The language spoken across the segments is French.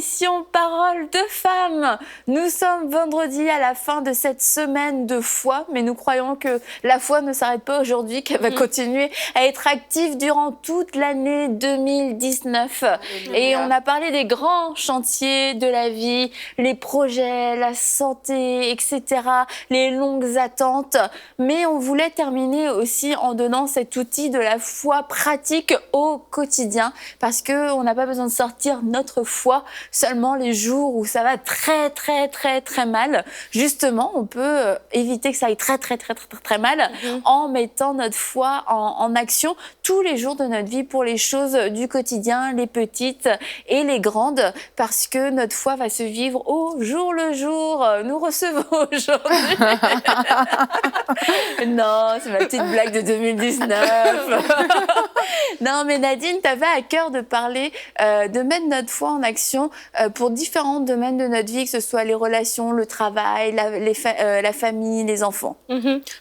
l'émission Parole de femmes. Nous sommes vendredi à la fin de cette semaine de foi, mais nous croyons que la foi ne s'arrête pas aujourd'hui, qu'elle va continuer à être active durant toute l'année 2019. Et on a parlé des grands chantiers de la vie, les projets, la santé, etc., les longues attentes. Mais on voulait terminer aussi en donnant cet outil de la foi pratique au quotidien, parce qu'on n'a pas besoin de sortir notre foi seulement les jours où ça va très mal. Justement, on peut éviter que ça aille très mal en mettant notre foi en action tous les jours de notre vie pour les choses du quotidien, les petites et les grandes, parce que notre foi va se vivre au jour le jour. Nous recevons aujourd'hui... Non, c'est ma petite blague de 2019. Non, mais Nadine, tu avais à cœur de parler, de mettre notre foi en action pour différents domaines de notre vie, que ce soit les relations, le travail, la famille, les enfants.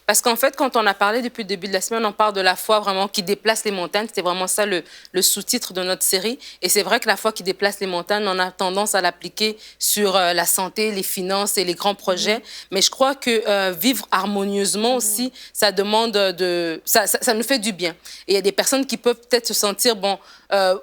Parce qu'en fait, quand on a parlé depuis le début de la semaine, on parle de la foi vraiment qui déplace les montagnes. C'était vraiment ça le sous-titre de notre série. Et c'est vrai que la foi qui déplace les montagnes, on a tendance à l'appliquer sur la santé, les finances et les grands projets. Mais je crois que vivre harmonieusement aussi, ça demande ça nous fait du bien. Et il y a des personnes qui peuvent peut-être se sentir,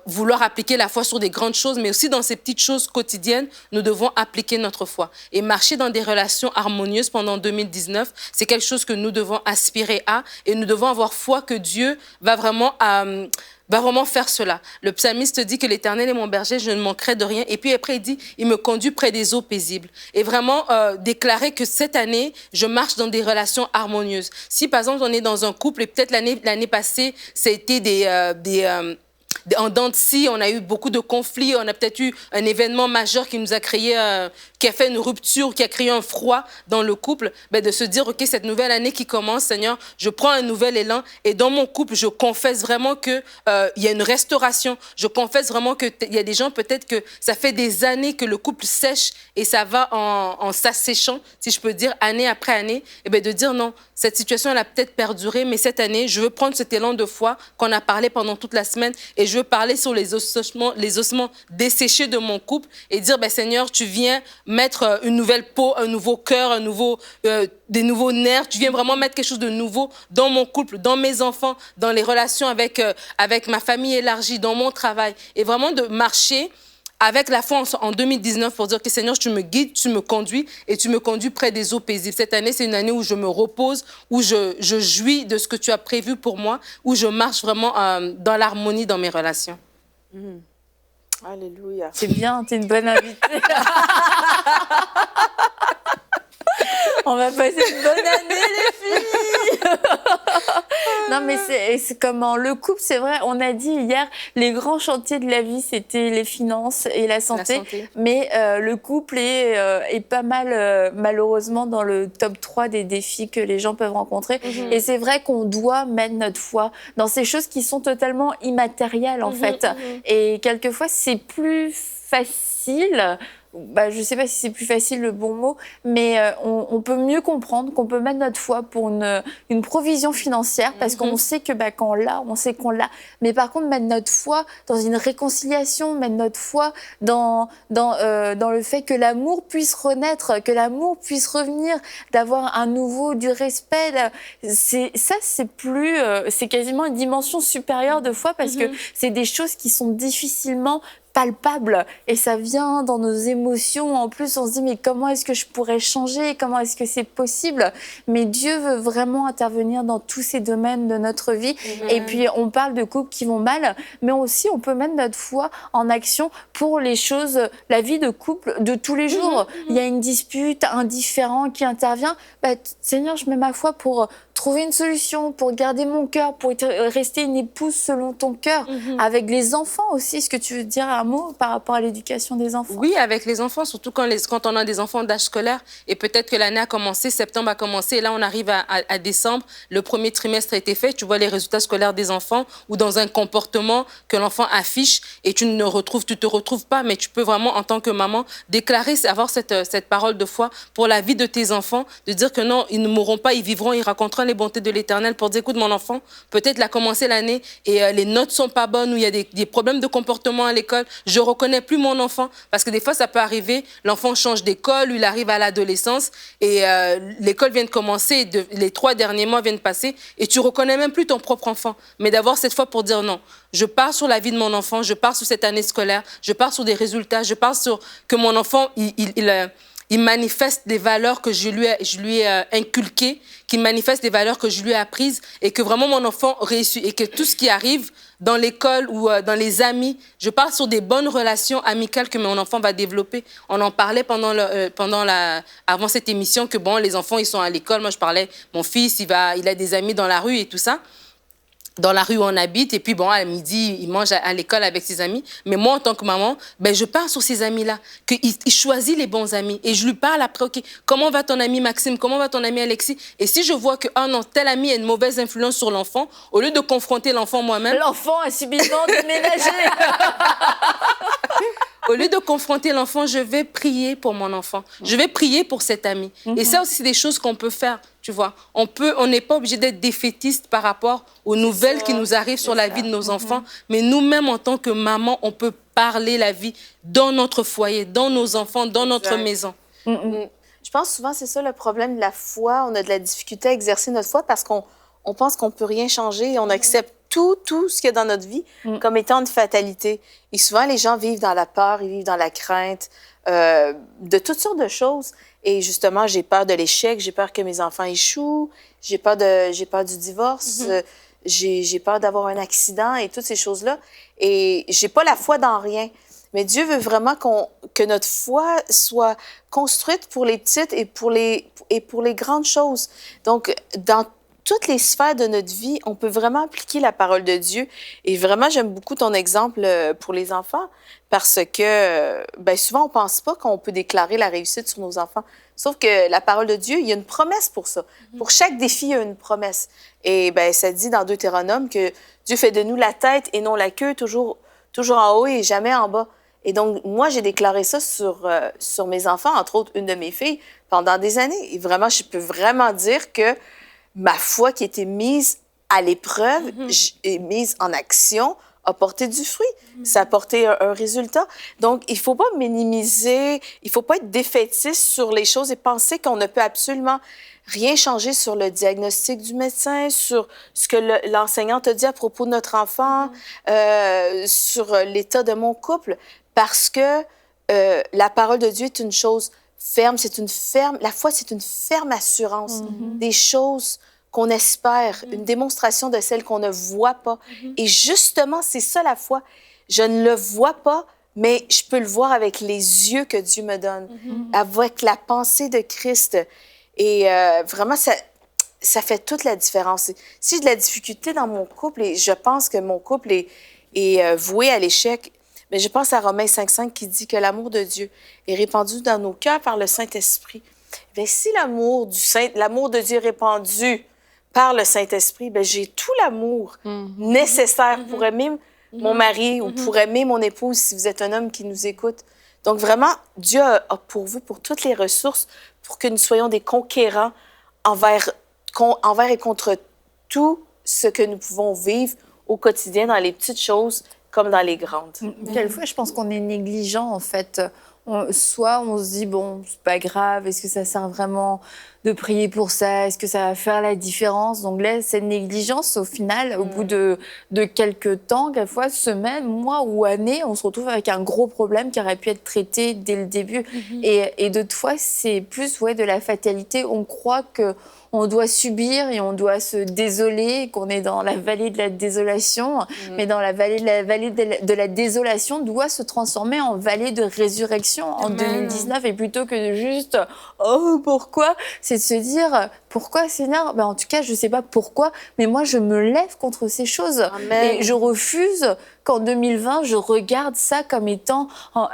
vouloir appliquer la foi sur des grandes choses, mais aussi dans ces petites choses quotidiennes, nous devons appliquer notre foi. Et marcher dans des relations harmonieuses pendant 2019, c'est quelque chose que nous devons aspirer à, et nous devons avoir foi que Dieu va vraiment faire cela. Le psalmiste dit que l'Éternel est mon berger, je ne manquerai de rien. Et puis après, il dit, il me conduit près des eaux paisibles. Et vraiment déclarer que cette année, je marche dans des relations harmonieuses. Si par exemple, on est dans un couple, et peut-être l'année passée, ça a été en dents de scie, on a eu beaucoup de conflits, on a peut-être eu un événement majeur qui nous a créé, qui a fait une rupture, qui a créé un froid dans le couple, de se dire, OK, cette nouvelle année qui commence, Seigneur, je prends un nouvel élan et dans mon couple, je confesse vraiment qu'il y a une restauration. Je confesse vraiment qu'il y a des gens, peut-être que ça fait des années que le couple sèche et ça va en s'asséchant, si je peux dire, année après année, et de dire non, cette situation, elle a peut-être perduré, mais cette année, je veux prendre cet élan de foi qu'on a parlé pendant toute la semaine et je veux parler sur les ossements desséchés de mon couple et dire, Seigneur, tu viens mettre une nouvelle peau, un nouveau cœur, des nouveaux nerfs. Tu viens vraiment mettre quelque chose de nouveau dans mon couple, dans mes enfants, dans les relations avec ma famille élargie, dans mon travail. Et vraiment de marcher avec la foi en 2019 pour dire que Seigneur, tu me guides, tu me conduis et tu me conduis près des eaux paisibles. Cette année, c'est une année où je me repose, où je jouis de ce que tu as prévu pour moi, où je marche vraiment dans l'harmonie dans mes relations. Alléluia. C'est bien, t'es une bonne invitée. On va passer une bonne année, les filles. Non, mais c'est comment le couple, c'est vrai, on a dit hier, les grands chantiers de la vie, c'était les finances et la santé. Mais le couple est pas mal, malheureusement, dans le top 3 des défis que les gens peuvent rencontrer. Et c'est vrai qu'on doit mettre notre foi dans ces choses qui sont totalement immatérielles, en fait. Et quelquefois, c'est plus facile... je ne sais pas si c'est plus facile le bon mot, mais on peut mieux comprendre qu'on peut mettre notre foi pour une provision financière, parce qu'on sait que quand on l'a, on sait qu'on l'a. Mais par contre, mettre notre foi dans une réconciliation, mettre notre foi dans le fait que l'amour puisse renaître, que l'amour puisse revenir, d'avoir un nouveau, du respect, c'est quasiment une dimension supérieure de foi, parce que c'est des choses qui sont difficilement palpable et ça vient dans nos émotions. En plus, on se dit mais comment est-ce que je pourrais changer? Comment est-ce que c'est possible? Mais Dieu veut vraiment intervenir dans tous ces domaines de notre vie. Et puis, on parle de couples qui vont mal, mais aussi, on peut mettre notre foi en action pour les choses, la vie de couple de tous les jours. Il y a une dispute, un différend qui intervient. Seigneur, je mets ma foi pour trouver une solution, pour garder mon cœur, pour rester une épouse selon ton cœur. Avec les enfants aussi, est-ce que tu veux dire un mot par rapport à l'éducation des enfants? Oui, avec les enfants, surtout quand on a des enfants d'âge scolaire, et peut-être que l'année a commencé, septembre a commencé, et là on arrive à décembre, le premier trimestre a été fait, tu vois les résultats scolaires des enfants, ou dans un comportement que l'enfant affiche, et tu te retrouves pas, mais tu peux vraiment, en tant que maman, déclarer, avoir cette parole de foi pour la vie de tes enfants, de dire que non, ils ne mourront pas, ils vivront, ils raconteront les bontés de l'Éternel pour dire, écoute, mon enfant, peut-être il a commencé l'année et les notes sont pas bonnes ou il y a des problèmes de comportement à l'école. Je reconnais plus mon enfant parce que des fois, ça peut arriver, l'enfant change d'école ou il arrive à l'adolescence et l'école vient de commencer, les 3 derniers mois viennent de passer et tu reconnais même plus ton propre enfant. Mais d'avoir cette fois pour dire non, je pars sur la vie de mon enfant, je pars sur cette année scolaire, je pars sur des résultats, je pars sur que mon enfant, il manifeste des valeurs que je lui ai inculquées, qu'il manifeste des valeurs que je lui ai apprises et que vraiment mon enfant réussit et que tout ce qui arrive dans l'école ou dans les amis, je pars sur des bonnes relations amicales que mon enfant va développer. On en parlait avant cette émission que bon, les enfants, ils sont à l'école. Moi, je parlais, mon fils, il a des amis dans la rue et tout ça. Dans la rue où on habite, et puis bon, à midi, il mange à l'école avec ses amis. Mais moi, en tant que maman, ben, je pars sur ces amis-là, qu'il choisit les bons amis. Et je lui parle après, OK, comment va ton ami Maxime? Comment va ton ami Alexis? Et si je vois que, oh non, tel ami a une mauvaise influence sur l'enfant, au lieu de confronter l'enfant moi-même... L'enfant a subitement déménagé. Au lieu de confronter l'enfant, je vais prier pour mon enfant. Je vais prier pour cet ami. Et ça aussi, c'est des choses qu'on peut faire, tu vois. On n'est pas obligé d'être défaitiste par rapport aux nouvelles qui nous arrivent sur la vie de nos enfants. Mais nous-mêmes, en tant que maman, on peut parler la vie dans notre foyer, dans nos enfants, dans notre maison. Je pense souvent, c'est ça le problème de la foi. On a de la difficulté à exercer notre foi parce qu'on pense qu'on ne peut rien changer et on accepte tout ce qu'il y a dans notre vie comme étant une fatalité. Et souvent, les gens vivent dans la peur, ils vivent dans la crainte de toutes sortes de choses. Et justement, j'ai peur de l'échec, j'ai peur que mes enfants échouent, j'ai peur du divorce, j'ai peur d'avoir un accident et toutes ces choses-là. Et j'ai pas la foi dans rien. Mais Dieu veut vraiment que notre foi soit construite pour les petites et pour les grandes choses. Donc, dans toutes les sphères de notre vie, on peut vraiment appliquer la parole de Dieu. Et vraiment, j'aime beaucoup ton exemple pour les enfants parce que ben, souvent, on ne pense pas qu'on peut déclarer la réussite sur nos enfants. Sauf que la parole de Dieu, il y a une promesse pour ça. Pour chaque défi, il y a une promesse. Et ben, ça dit dans Deutéronome que Dieu fait de nous la tête et non la queue, toujours en haut et jamais en bas. Et donc, moi, j'ai déclaré ça sur mes enfants, entre autres une de mes filles, pendant des années. Et vraiment, je peux vraiment dire que ma foi qui était mise à l'épreuve et mise en action a porté du fruit. Ça a porté un résultat. Donc, il ne faut pas minimiser, il ne faut pas être défaitiste sur les choses et penser qu'on ne peut absolument rien changer sur le diagnostic du médecin, sur ce que l'enseignant te dit à propos de notre enfant, sur l'état de mon couple, parce que la parole de Dieu est une chose ferme, la foi, c'est une ferme assurance des choses qu'on espère, une démonstration de celles qu'on ne voit pas. Et justement, c'est ça la foi. Je ne le vois pas, mais je peux le voir avec les yeux que Dieu me donne, avec la pensée de Christ. Et vraiment, ça fait toute la différence. Si j'ai de la difficulté dans mon couple, et je pense que mon couple est voué à l'échec, mais je pense à Romains 5,5 qui dit que l'amour de Dieu est répandu dans nos cœurs par le Saint-Esprit. Bien, si l'amour de Dieu est répandu par le Saint-Esprit, bien, j'ai tout l'amour nécessaire pour aimer mon mari ou pour aimer mon épouse si vous êtes un homme qui nous écoute. Donc, vraiment, Dieu a pour vous, pour toutes les ressources, pour que nous soyons des conquérants envers et contre tout ce que nous pouvons vivre au quotidien dans les petites choses comme dans les grandes. Quelquefois, je pense qu'on est négligent, en fait. Soit on se dit, bon, c'est pas grave, est-ce que ça sert vraiment de prier pour ça? Est-ce que ça va faire la différence? Donc là, cette négligence, au final, au bout de quelques temps, quelquefois, semaines, mois ou années, on se retrouve avec un gros problème qui aurait pu être traité dès le début. Et d'autres fois, c'est plus de la fatalité. On croit qu'on doit subir et on doit se désoler, qu'on est dans la vallée de la désolation, mais dans la vallée de la désolation doit se transformer en vallée de résurrection en 2019. Et plutôt que de juste « Oh, pourquoi ?» c'est de se dire « Pourquoi, Seigneur ?» En tout cas, je ne sais pas pourquoi, mais moi, je me lève contre ces choses. Amen. Et je refuse qu'en 2020, je regarde ça comme étant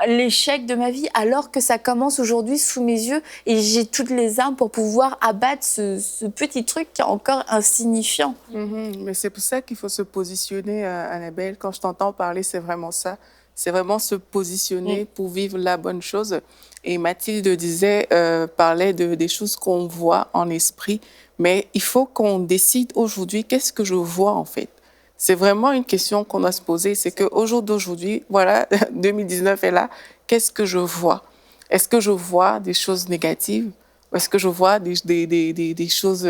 l'échec de ma vie, alors que ça commence aujourd'hui sous mes yeux et j'ai toutes les armes pour pouvoir abattre ce petit truc qui est encore insignifiant. Mais c'est pour ça qu'il faut se positionner, Annabelle. Quand je t'entends parler, c'est vraiment ça. c'est vraiment se positionner pour vivre la bonne chose. Et Mathilde parlait des choses qu'on voit en esprit, mais il faut qu'on décide aujourd'hui qu'est-ce que je vois en fait. C'est vraiment une question qu'on doit se poser, c'est qu'au jour d'aujourd'hui, voilà, 2019 est là, qu'est-ce que je vois? Est-ce que je vois des choses négatives ou est-ce que je vois des choses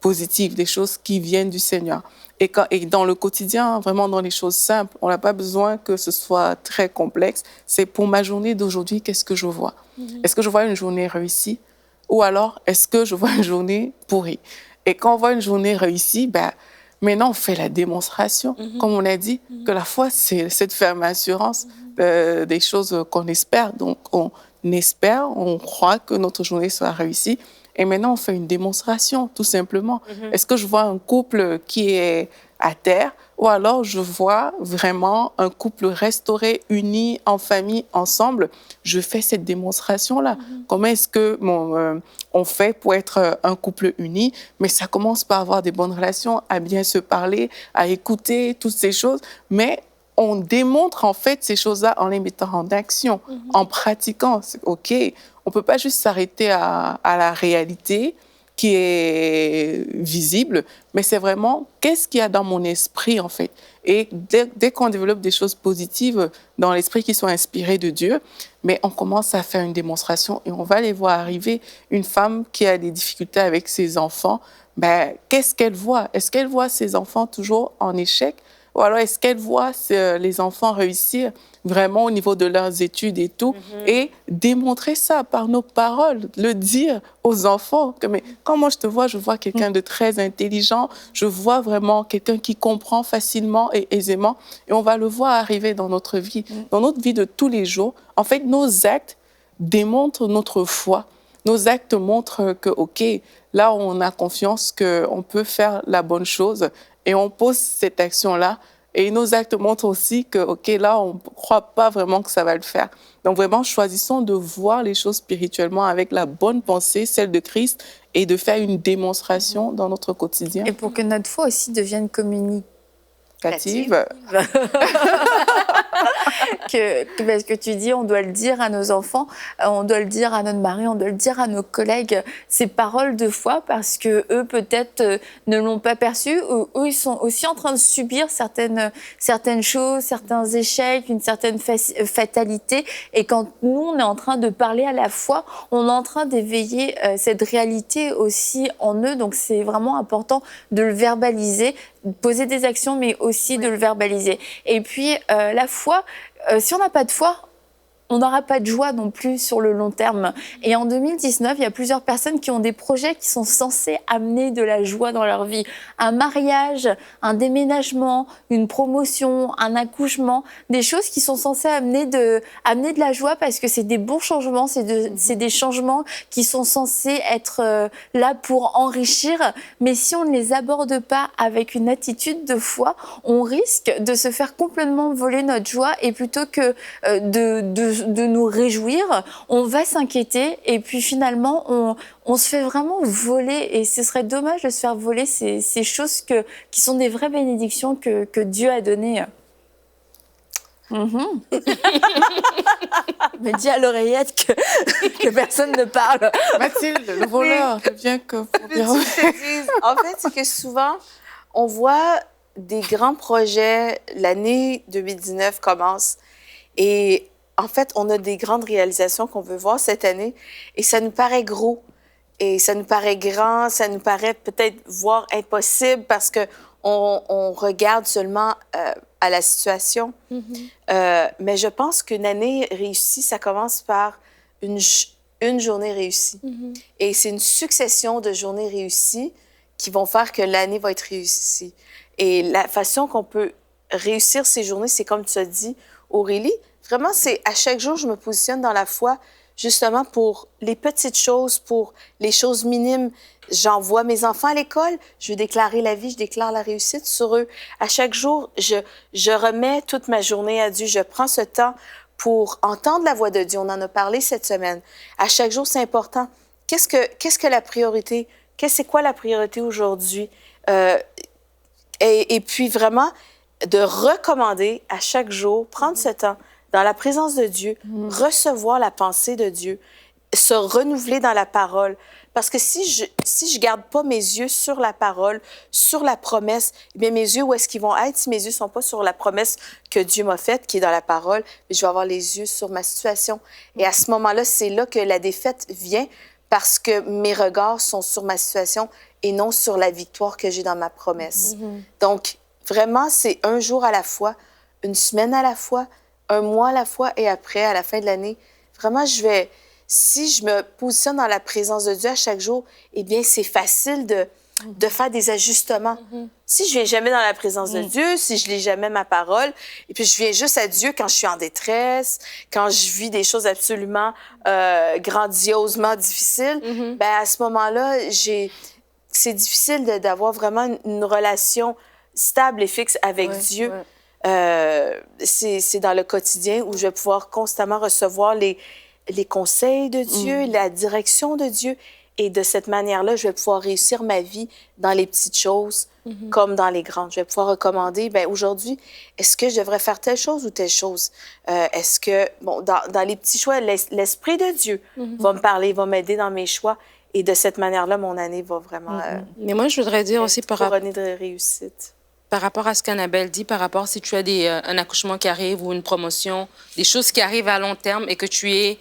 positives, des choses qui viennent du Seigneur? Et dans le quotidien, vraiment dans les choses simples, on n'a pas besoin que ce soit très complexe. C'est pour ma journée d'aujourd'hui, qu'est-ce que je vois? Est-ce que je vois une journée réussie? Ou alors, est-ce que je vois une journée pourrie? Et quand on voit une journée réussie, ben, maintenant, on fait la démonstration, comme on a dit, que la foi, c'est de faire une assurance des choses qu'on espère. Donc, on espère, on croit que notre journée sera réussie. Et maintenant, on fait une démonstration, tout simplement. Est-ce que je vois un couple qui est à terre ou alors je vois vraiment un couple restauré, uni, en famille, ensemble? Je fais cette démonstration-là. Comment est-ce que on fait pour être un couple uni? Mais ça commence par avoir des bonnes relations, à bien se parler, à écouter, toutes ces choses. Mais on démontre en fait ces choses-là en les mettant en action, en pratiquant. OK, on ne peut pas juste s'arrêter à la réalité qui est visible, mais c'est vraiment qu'est-ce qu'il y a dans mon esprit en fait. Et dès qu'on développe des choses positives dans l'esprit qui sont inspirées de Dieu, mais on commence à faire une démonstration et on va les voir arriver. Une femme qui a des difficultés avec ses enfants, ben, qu'est-ce qu'elle voit? Est-ce qu'elle voit ses enfants toujours en échec? Ou alors, est-ce qu'elle voit les enfants réussir vraiment au niveau de leurs études et tout? Et démontrer ça par nos paroles, le dire aux enfants. Que, mais quand moi je te vois, je vois quelqu'un de très intelligent, je vois vraiment quelqu'un qui comprend facilement et aisément. Et on va le voir arriver dans notre vie de tous les jours. En fait, nos actes démontrent notre foi. Nos actes montrent que, OK, là, on a confiance qu'on peut faire la bonne chose et on pose cette action-là. Et nos actes montrent aussi que, OK, là, on ne croit pas vraiment que ça va le faire. Donc, vraiment, choisissons de voir les choses spirituellement avec la bonne pensée, celle de Christ, et de faire une démonstration dans notre quotidien. Et pour que notre foi aussi devienne communicative. Parce que tu dis, on doit le dire à nos enfants, on doit le dire à notre mari, on doit le dire à nos collègues, ces paroles de foi, parce que eux peut-être ne l'ont pas perçu, ou eux ils sont aussi en train de subir certaines choses, certains échecs, une certaine fatalité. Et quand nous on est en train de parler à la foi, on est en train d'éveiller cette réalité aussi en eux. Donc c'est vraiment important de le verbaliser, de poser des actions, mais aussi de le verbaliser. Et puis la foi, si on n'a pas de foi, on n'aura pas de joie non plus sur le long terme. Et en 2019, il y a plusieurs personnes qui ont des projets qui sont censés amener de la joie dans leur vie. Un mariage, un déménagement, une promotion, un accouchement, des choses qui sont censées amener de la joie parce que c'est des bons changements, c'est des changements qui sont censés être là pour enrichir. Mais si on ne les aborde pas avec une attitude de foi, on risque de se faire complètement voler notre joie et plutôt que de nous réjouir, on va s'inquiéter et puis finalement on se fait vraiment voler et ce serait dommage de se faire voler ces choses qui sont des vraies bénédictions que Dieu a données. Mais dis à l'oreillette que personne ne parle. Mathilde, le voleur, viens que pour dire. En fait, c'est que souvent, on voit des grands projets, l'année 2019 commence et en fait, on a des grandes réalisations qu'on veut voir cette année et ça nous paraît gros et ça nous paraît grand, ça nous paraît peut-être voire impossible parce que on regarde seulement à la situation. Mais je pense qu'une année réussie, ça commence par une journée réussie. Et c'est une succession de journées réussies qui vont faire que l'année va être réussie. Et la façon qu'on peut réussir ces journées, c'est comme tu as dit, Aurélie, vraiment, c'est à chaque jour, je me positionne dans la foi, justement pour les petites choses, pour les choses minimes. J'envoie mes enfants à l'école, je veux déclarer la vie, je déclare la réussite sur eux. À chaque jour, je remets toute ma journée à Dieu. Je prends ce temps pour entendre la voix de Dieu. On en a parlé cette semaine. À chaque jour, c'est important. Qu'est-ce que la priorité? C'est quoi la priorité aujourd'hui? Et puis vraiment, de recommander à chaque jour, prendre ce temps dans la présence de Dieu, recevoir la pensée de Dieu, se renouveler dans la parole. Parce que si je garde pas mes yeux sur la parole, sur la promesse, eh bien mes yeux, où est-ce qu'ils vont être? Si mes yeux sont pas sur la promesse que Dieu m'a faite, qui est dans la parole, je vais avoir les yeux sur ma situation. Et à ce moment-là, c'est là que la défaite vient, parce que mes regards sont sur ma situation et non sur la victoire que j'ai dans ma promesse. Donc, vraiment, c'est un jour à la fois, une semaine à la fois, un mois à la fois, et après, à la fin de l'année, vraiment, si je me positionne dans la présence de Dieu à chaque jour, eh bien, c'est facile de faire des ajustements. Si je viens jamais dans la présence de Dieu, si je lis jamais ma parole, et puis je viens juste à Dieu quand je suis en détresse, quand je vis des choses absolument grandiosement difficiles, ben à ce moment-là, c'est difficile d'avoir vraiment une relation stable et fixe avec Dieu. C'est dans le quotidien où je vais pouvoir constamment recevoir les conseils de Dieu, la direction de Dieu. Et de cette manière-là, je vais pouvoir réussir ma vie dans les petites choses comme dans les grandes. Je vais pouvoir recommander, bien, aujourd'hui, est-ce que je devrais faire telle chose ou telle chose? Est-ce que, bon, dans les petits choix, l'Esprit de Dieu va me parler, va m'aider dans mes choix. Et de cette manière-là, mon année va vraiment... Mais moi, je voudrais dire aussi couronnée de réussite. Par rapport à ce qu'Annabelle dit, par rapport si tu as un accouchement qui arrive ou une promotion, des choses qui arrivent à long terme et que tu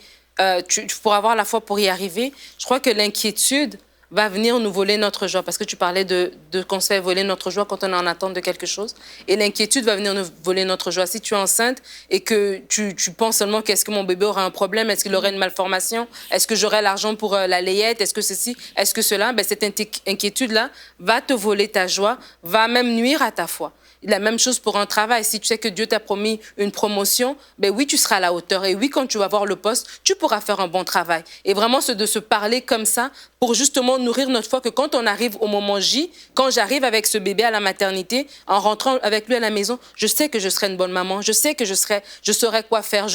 pourras avoir la foi pour y arriver, je crois que l'inquiétude va venir nous voler notre joie. Parce que tu parlais de qu'on se fait voler notre joie quand on est en attente de quelque chose. Et l'inquiétude va venir nous voler notre joie. Si tu es enceinte et que tu penses seulement qu'est-ce que mon bébé aura un problème, est-ce qu'il aurait une malformation, est-ce que j'aurai l'argent pour la layette, est-ce que ceci, est-ce que cela, ben, cette inquiétude-là va te voler ta joie, va même nuire à ta foi. La même chose pour un travail. Si tu sais que Dieu t'a promis une promotion, ben oui, tu seras à la hauteur. Et oui, quand tu vas avoir le poste, tu pourras faire un bon travail. Et vraiment, de se parler comme ça pour justement nourrir notre foi, que quand on arrive au moment J, quand j'arrive avec ce bébé à la maternité, en rentrant avec lui à la maison, je sais que je serai une bonne maman. Je sais que je saurai quoi faire.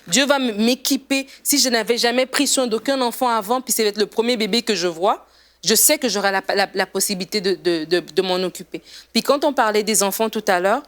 Dieu va m'équiper. Si je n'avais jamais pris soin d'aucun enfant avant, puis c'est le premier bébé que je vois, je sais que j'aurai la possibilité de m'en occuper. Puis quand on parlait des enfants tout à l'heure,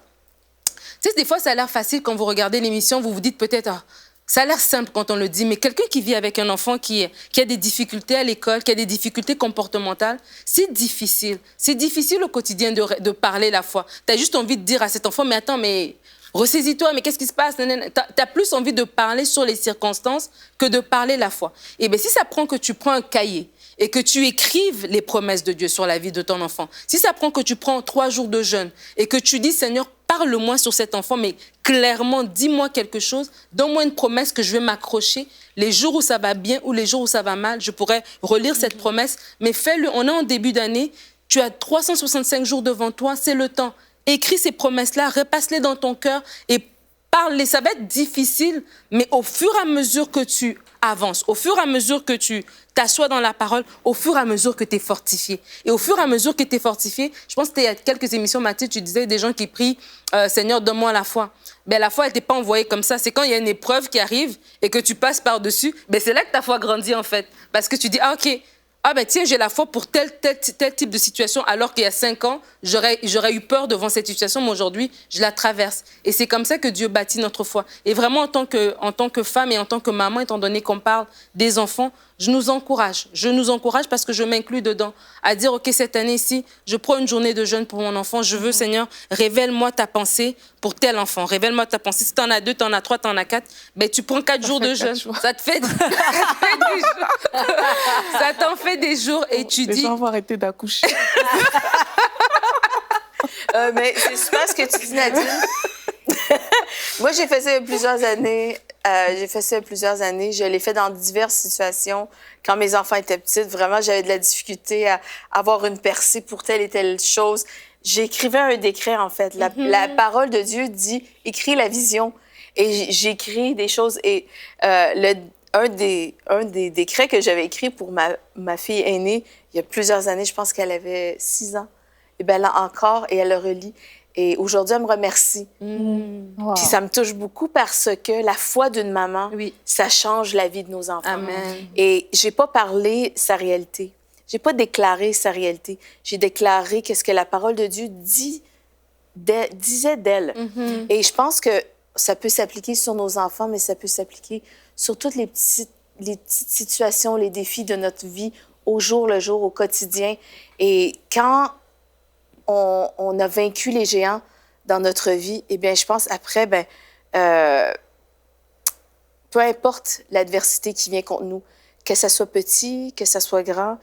tu sais, des fois, ça a l'air facile quand vous regardez l'émission, vous vous dites peut-être, ça a l'air simple quand on le dit, mais quelqu'un qui vit avec un enfant qui a des difficultés à l'école, qui a des difficultés comportementales, c'est difficile. C'est difficile au quotidien de parler la foi. Tu as juste envie de dire à cet enfant, mais attends, mais... ressaisis-toi, mais qu'est-ce qui se passe? Tu as plus envie de parler sur les circonstances que de parler la foi. Et bien, si ça prend que tu prends un cahier et que tu écrives les promesses de Dieu sur la vie de ton enfant, si ça prend que tu prends 3 jours de jeûne et que tu dis, Seigneur, parle-moi sur cet enfant, mais clairement, dis-moi quelque chose, donne-moi une promesse que je vais m'accrocher. Les jours où ça va bien ou les jours où ça va mal, je pourrais relire cette promesse, mais fais-le. On est en début d'année, tu as 365 jours devant toi, c'est le temps. Écris ces promesses-là, repasse-les dans ton cœur et parle-les. Ça va être difficile, mais au fur et à mesure que tu avances, au fur et à mesure que tu t'assois dans la parole, au fur et à mesure que tu es fortifié. Et au fur et à mesure que tu es fortifié, je pense que il y a quelques émissions, Mathilde, tu disais des gens qui prient « Seigneur, donne-moi la foi ». Ben, la foi, elle t'est pas envoyée comme ça. C'est quand il y a une épreuve qui arrive et que tu passes par-dessus, ben, c'est là que ta foi grandit, en fait. Parce que tu dis « Ah, OK, ah ben tiens, j'ai la foi pour tel type de situation, alors qu'il y a 5 ans, j'aurais eu peur devant cette situation, mais aujourd'hui, je la traverse. » Et c'est comme ça que Dieu bâtit notre foi. Et vraiment, en tant que femme et en tant que maman, étant donné qu'on parle des enfants, je nous encourage parce que je m'inclus dedans, à dire, OK, cette année-ci, je prends une journée de jeûne pour mon enfant. Je veux, Seigneur, révèle-moi ta pensée pour tel enfant. Révèle-moi ta pensée. Si tu en as 2, tu en as 3, tu en as 4, ben, tu prends 4 jours de jeûne. Ça te fait des jours. Ça t'en fait des jours et tu dis... Les gens vont arrêter d'accoucher. Mais c'est super ce que tu dis, Nadine. Moi, j'ai fait ça il y a plusieurs années. Je l'ai fait dans diverses situations. Quand mes enfants étaient petits, vraiment, j'avais de la difficulté à avoir une percée pour telle et telle chose. J'écrivais un décret, en fait. La parole de Dieu dit « écris la vision ». Et j'écris des choses. Et un des décrets que j'avais écrit pour ma fille aînée, il y a plusieurs années, je pense qu'elle avait 6 ans, et bien là encore, et elle le relit. Et aujourd'hui, elle me remercie. Wow. Puis ça me touche beaucoup parce que la foi d'une maman, ça change la vie de nos enfants. Amen. Et j'ai pas parlé sa réalité. J'ai pas déclaré sa réalité. J'ai déclaré qu'est-ce que la parole de Dieu disait d'elle. Et je pense que ça peut s'appliquer sur nos enfants, mais ça peut s'appliquer sur toutes les petites situations, les défis de notre vie au jour le jour, au quotidien. Et quand on a vaincu les géants dans notre vie, eh bien, je pense après, peu importe l'adversité qui vient contre nous, que ça soit petit, que ça soit grand,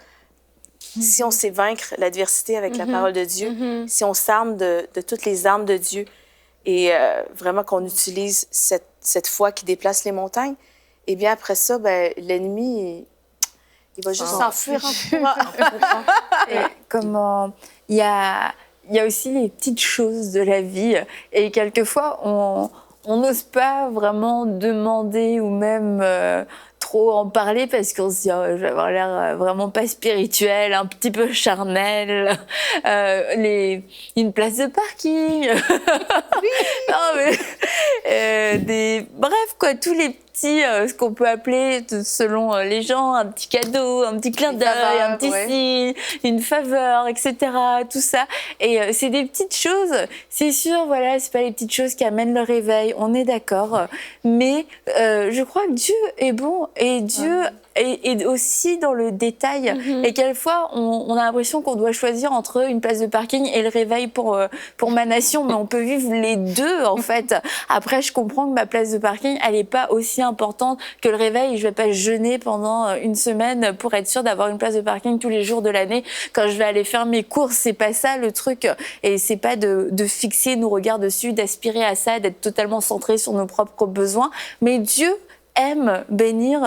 si on sait vaincre l'adversité avec la parole de Dieu, si on s'arme de toutes les armes de Dieu et vraiment qu'on utilise cette foi qui déplace les montagnes, eh bien, après ça, l'ennemi, il va juste s'enfuir en courant. Comment il y a aussi les petites choses de la vie et quelquefois on n'ose pas vraiment demander ou même trop en parler parce qu'on se dit je vais avoir l'air vraiment pas spirituel, un petit peu charnel, une place de parking, non, mais, bref quoi, tous les petits, ce qu'on peut appeler selon les gens, un petit cadeau, un petit clin d'œil, un petit signe, une faveur, etc. Tout ça. Et c'est des petites choses. C'est sûr, voilà, c'est pas les petites choses qui amènent le réveil. On est d'accord. Mais je crois que Dieu est bon et Dieu est aussi dans le détail. Et quelquefois, on a l'impression qu'on doit choisir entre une place de parking et le réveil pour ma nation. Mais on peut vivre les deux, en fait. Après, je comprends que ma place de parking, elle n'est pas aussi importante que le réveil. Je vais pas jeûner pendant une semaine pour être sûre d'avoir une place de parking tous les jours de l'année. Quand je vais aller faire mes courses, c'est pas ça le truc. Et c'est pas de fixer nos regards dessus, d'aspirer à ça, d'être totalement centré sur nos propres besoins. Mais Dieu aime bénir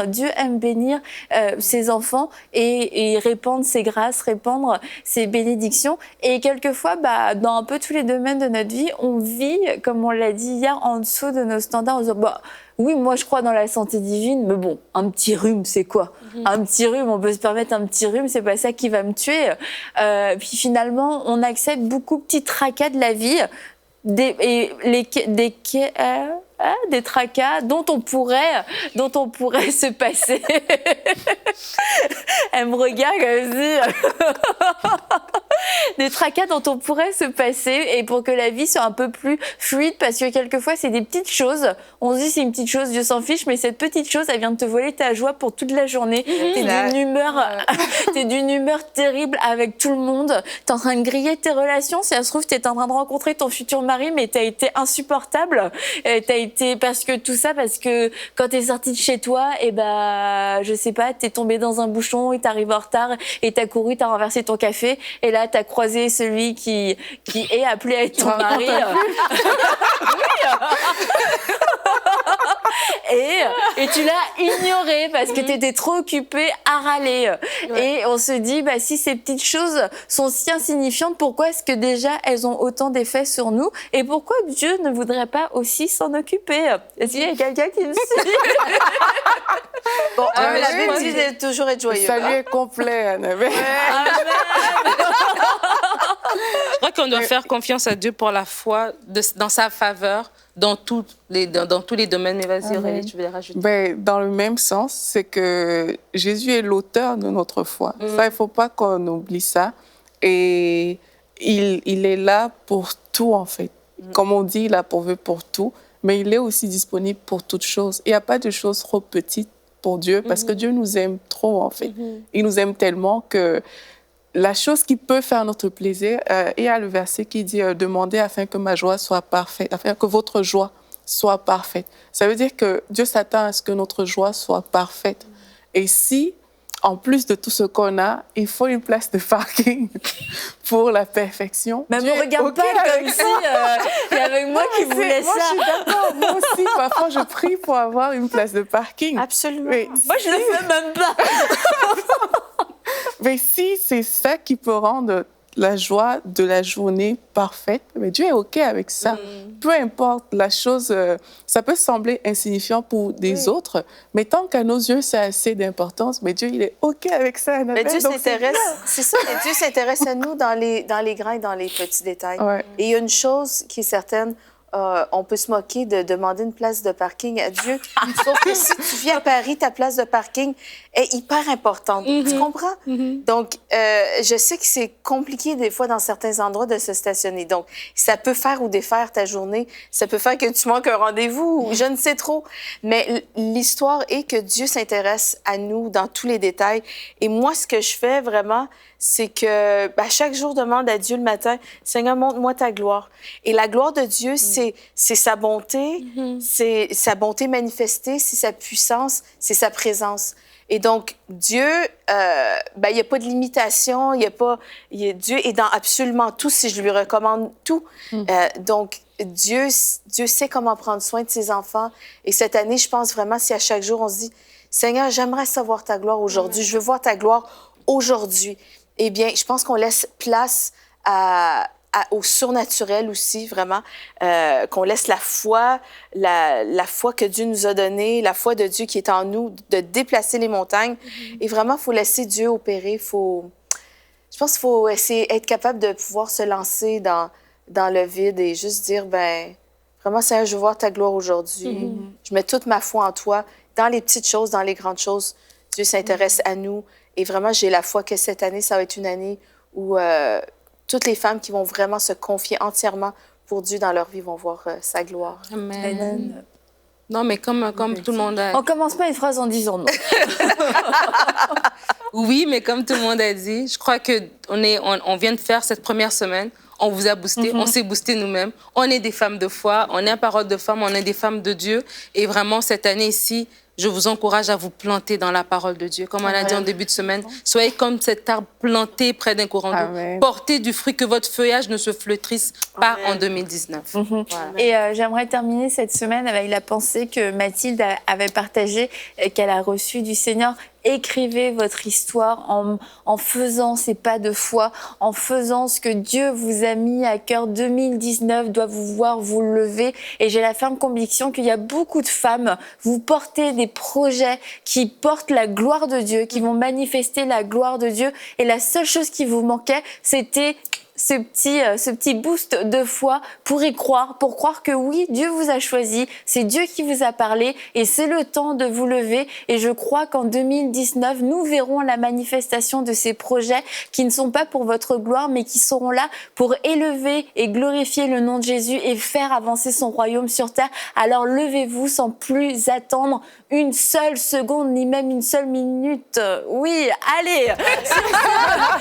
ses enfants et répandre ses grâces, répandre ses bénédictions. Et quelquefois, dans un peu tous les domaines de notre vie, on vit, comme on l'a dit hier, en dessous de nos standards. On se dit, oui, moi je crois dans la santé divine, mais bon, un petit rhume, c'est quoi ? Un petit rhume, on peut se permettre un petit rhume, c'est pas ça qui va me tuer. Puis finalement, on accepte beaucoup de petits tracas de la vie, des tracas dont on pourrait se passer. Elle me regarde aussi. Des tracas dont on pourrait se passer et pour que la vie soit un peu plus fluide, parce que quelquefois c'est des petites choses, on se dit c'est une petite chose, Dieu s'en fiche, mais cette petite chose elle vient de te voler ta joie pour toute la journée. T'es d'une humeur terrible avec tout le monde, t'es en train de griller tes relations, si ça se trouve t'es en train de rencontrer ton futur mari mais t'as été insupportable, parce que quand t'es sortie de chez toi, je sais pas, t'es tombée dans un bouchon et t'arrives en retard et t'as couru, t'as renversé ton café et là t'as croisé celui qui est appelé à être ton mari. Et tu l'as ignoré parce que t'étais trop occupée à râler. Ouais. Et on se dit, si ces petites choses sont si insignifiantes, pourquoi est-ce que déjà elles ont autant d'effets sur nous? Et pourquoi Dieu ne voudrait pas aussi s'en occuper? Est-ce qu'il y a quelqu'un qui me suit? Bon, la Bible dit de toujours être joyeux. Salut est complet, Annabelle. Je crois qu'on doit faire confiance à Dieu pour la foi, dans sa faveur, dans tous les domaines. Mais vas-y, Aurélie, tu veux les rajouter? Dans le même sens, c'est que Jésus est l'auteur de notre foi. Ça, il ne faut pas qu'on oublie ça. Et il est là pour tout, en fait. Comme on dit, il a pourvu pour tout. Mais il est aussi disponible pour toutes choses. Il n'y a pas de choses trop petites pour Dieu, parce que Dieu nous aime trop, en fait. Il nous aime tellement que la chose qui peut faire notre plaisir, il y a le verset qui dit « Demandez afin que ma joie soit parfaite, afin que votre joie soit parfaite ». Ça veut dire que Dieu s'attend à ce que notre joie soit parfaite. Et si, en plus de tout ce qu'on a, il faut une place de parking pour la perfection. Mais ne me regarde pas comme si il y avait moi qui voulais ça. Moi, je suis d'accord. Moi aussi, parfois, je prie pour avoir une place de parking. Absolument. Mais moi, je le fais même pas. Mais si c'est ça qui peut rendre la joie de la journée parfaite, mais Dieu est OK avec ça. Peu importe la chose, ça peut sembler insignifiant pour des autres, mais tant qu'à nos yeux, c'est assez d'importance, mais Dieu, il est OK avec ça, Annabelle. Mais Dieu s'intéresse, c'est ça, mais Dieu s'intéresse à nous dans les grands et dans les petits détails. Ouais. Et il y a une chose qui est certaine, on peut se moquer de demander une place de parking à Dieu. Sauf que si tu vis à Paris, ta place de parking est hyper importante. Tu comprends? Donc, je sais que c'est compliqué des fois dans certains endroits de se stationner. Donc, ça peut faire ou défaire ta journée. Ça peut faire que tu manques un rendez-vous ou je ne sais trop. Mais l'histoire est que Dieu s'intéresse à nous dans tous les détails. Et moi, ce que je fais vraiment, c'est que chaque jour, demande à Dieu le matin, « Seigneur, montre-moi ta gloire. » Et la gloire de Dieu, c'est sa bonté, c'est sa bonté manifestée, c'est sa puissance, c'est sa présence. Et donc, Dieu, il n'y a pas de limitation, Dieu est dans absolument tout si je lui recommande tout. Donc, Dieu sait comment prendre soin de ses enfants. Et cette année, je pense vraiment, si à chaque jour, on se dit, « Seigneur, j'aimerais savoir ta gloire aujourd'hui, je veux voir ta gloire aujourd'hui. » Eh bien, je pense qu'on laisse place au surnaturel aussi, vraiment, qu'on laisse la foi que Dieu nous a donnée, la foi de Dieu qui est en nous, de déplacer les montagnes. Et vraiment, il faut laisser Dieu opérer. Je pense qu'il faut essayer d'être capable de pouvoir se lancer dans le vide et juste dire, vraiment, Seigneur, je veux voir ta gloire aujourd'hui. Je mets toute ma foi en toi, dans les petites choses, dans les grandes choses. Dieu s'intéresse à nous. Et vraiment, j'ai la foi que cette année, ça va être une année où toutes les femmes qui vont vraiment se confier entièrement pour Dieu dans leur vie vont voir sa gloire. Amen. Non, mais comme tout le monde a... On commence pas une phrase en disant non. Oui, mais comme tout le monde a dit, je crois qu'on vient de faire cette première semaine. On vous a boosté, on s'est boosté nous-mêmes. On est des femmes de foi, on est à Parole de Femmes, on est des femmes de Dieu. Et vraiment, cette année ici, je vous encourage à vous planter dans la parole de Dieu. Comme on a dit en début de semaine, soyez comme cet arbre planté près d'un courant d'eau. Portez du fruit, que votre feuillage ne se flétrisse pas en 2019. Voilà. Et j'aimerais terminer cette semaine avec la pensée que Mathilde avait partagée, qu'elle a reçue du Seigneur. Écrivez votre histoire en faisant ces pas de foi, en faisant ce que Dieu vous a mis à cœur. 2019 doit vous voir vous lever. Et j'ai la ferme conviction qu'il y a beaucoup de femmes, vous portez des projets qui portent la gloire de Dieu, qui vont manifester la gloire de Dieu. Et la seule chose qui vous manquait, c'était ce petit boost de foi pour y croire, pour croire que oui, Dieu vous a choisi, c'est Dieu qui vous a parlé et c'est le temps de vous lever. Et je crois qu'en 2019, nous verrons la manifestation de ces projets qui ne sont pas pour votre gloire, mais qui seront là pour élever et glorifier le nom de Jésus et faire avancer son royaume sur terre. Alors levez-vous sans plus attendre une seule seconde, ni même une seule minute. Oui, allez! Sur ce,